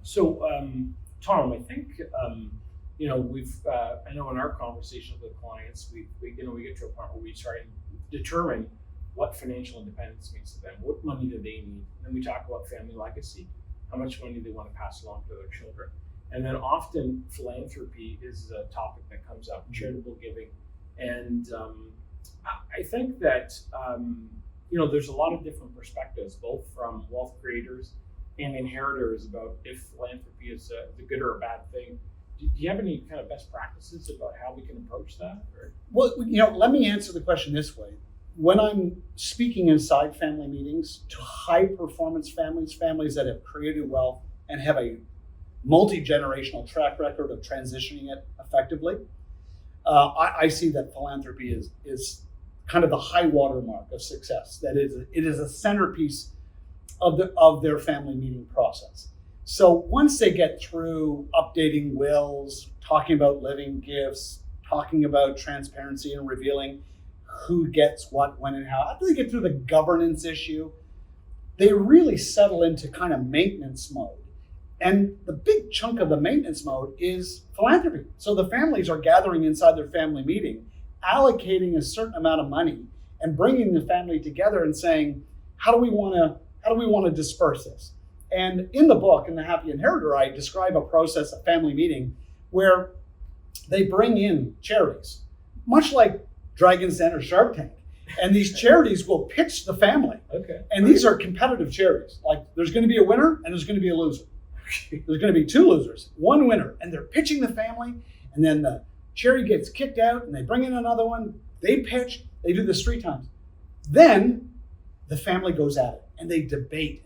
So, Tom, I think we've I know in our conversations with clients, we get to a point where we try and determine what financial independence means to them. What money do they need? And then we talk about family legacy, how much money they want to pass along to their children. And then often philanthropy is a topic that comes up, charitable giving. And I think that, there's a lot of different perspectives, both from wealth creators and inheritors about if philanthropy is a good or a bad thing. Do you have any kind of best practices about how we can approach that? Or? Well, let me answer the question this way. When I'm speaking inside family meetings to high performance families that have created wealth and have a multi-generational track record of transitioning it effectively, I see that philanthropy is kind of the high water mark of success. That it is a centerpiece of their family meeting process. So once they get through updating wills, talking about living gifts, talking about transparency and revealing who gets what, when, and how, after they get through the governance issue, they really settle into kind of maintenance mode. And the big chunk of the maintenance mode is philanthropy. So the families are gathering inside their family meeting, allocating a certain amount of money and bringing the family together and saying, how do we want to disperse this? And in the book, in The Happy Inheritor, I describe a process, a family meeting, where they bring in charities, much like Dragon's Den or Shark Tank. And these charities will pitch the family. Okay. And these are competitive charities. Like there's going to be a winner and there's going to be a loser. There's going to be two losers, one winner. And they're pitching the family. And then the charity gets kicked out and they bring in another one. They pitch. They do this 3 times. Then the family goes at it and they debate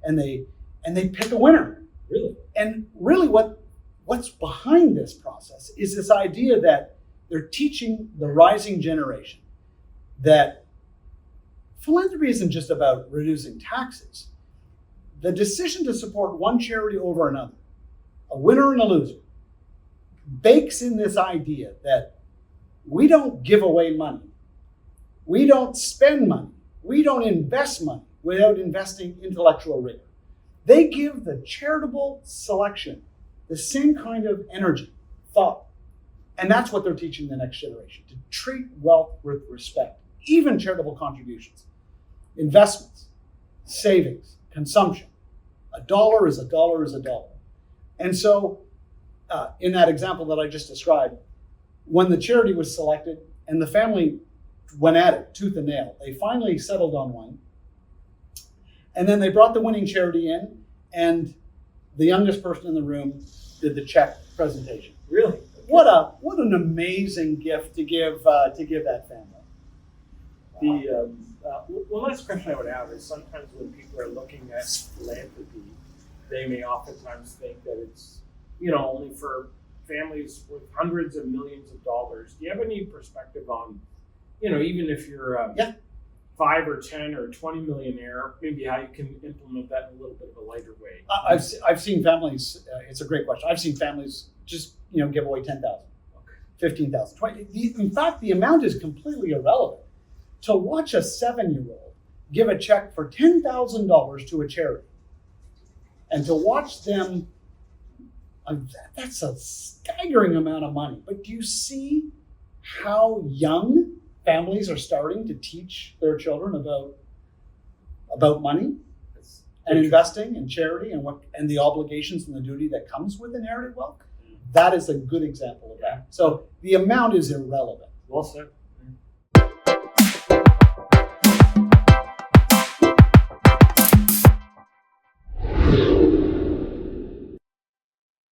and they pick a winner. Really? And really what's behind this process is this idea that they're teaching the rising generation that philanthropy isn't just about reducing taxes. The decision to support one charity over another, a winner and a loser, bakes in this idea that we don't give away money. We don't spend money. We don't invest money without investing intellectual rigor. They give the charitable selection the same kind of energy, thought. And that's what they're teaching the next generation, to treat wealth with respect, even charitable contributions, investments, savings, consumption. A dollar is a dollar is a dollar. And so in that example that I just described, when the charity was selected and the family went at it tooth and nail, they finally settled on one. And then they brought the winning charity in, and the youngest person in the room did the check presentation. Really? What an amazing gift to give that family. One last question I would have is sometimes when people are looking at philanthropy, they may oftentimes think that it's only for families with hundreds of millions of dollars. Do you have any perspective on, even if you're 5 or 10 or 20 millionaire, maybe how you can implement that in a little bit of a lighter way? I've seen families. It's a great question. I've seen families just give away 10,000, 15,000, 20. In fact, the amount is completely irrelevant. To watch a 7-year-old give a check for $10,000 to a charity, and to watch them, that's a staggering amount of money. But do you see how young families are starting to teach their children about money and investing and charity and the obligations and the duty that comes with inherited wealth? That is a good example of that. So the amount is irrelevant. Well said.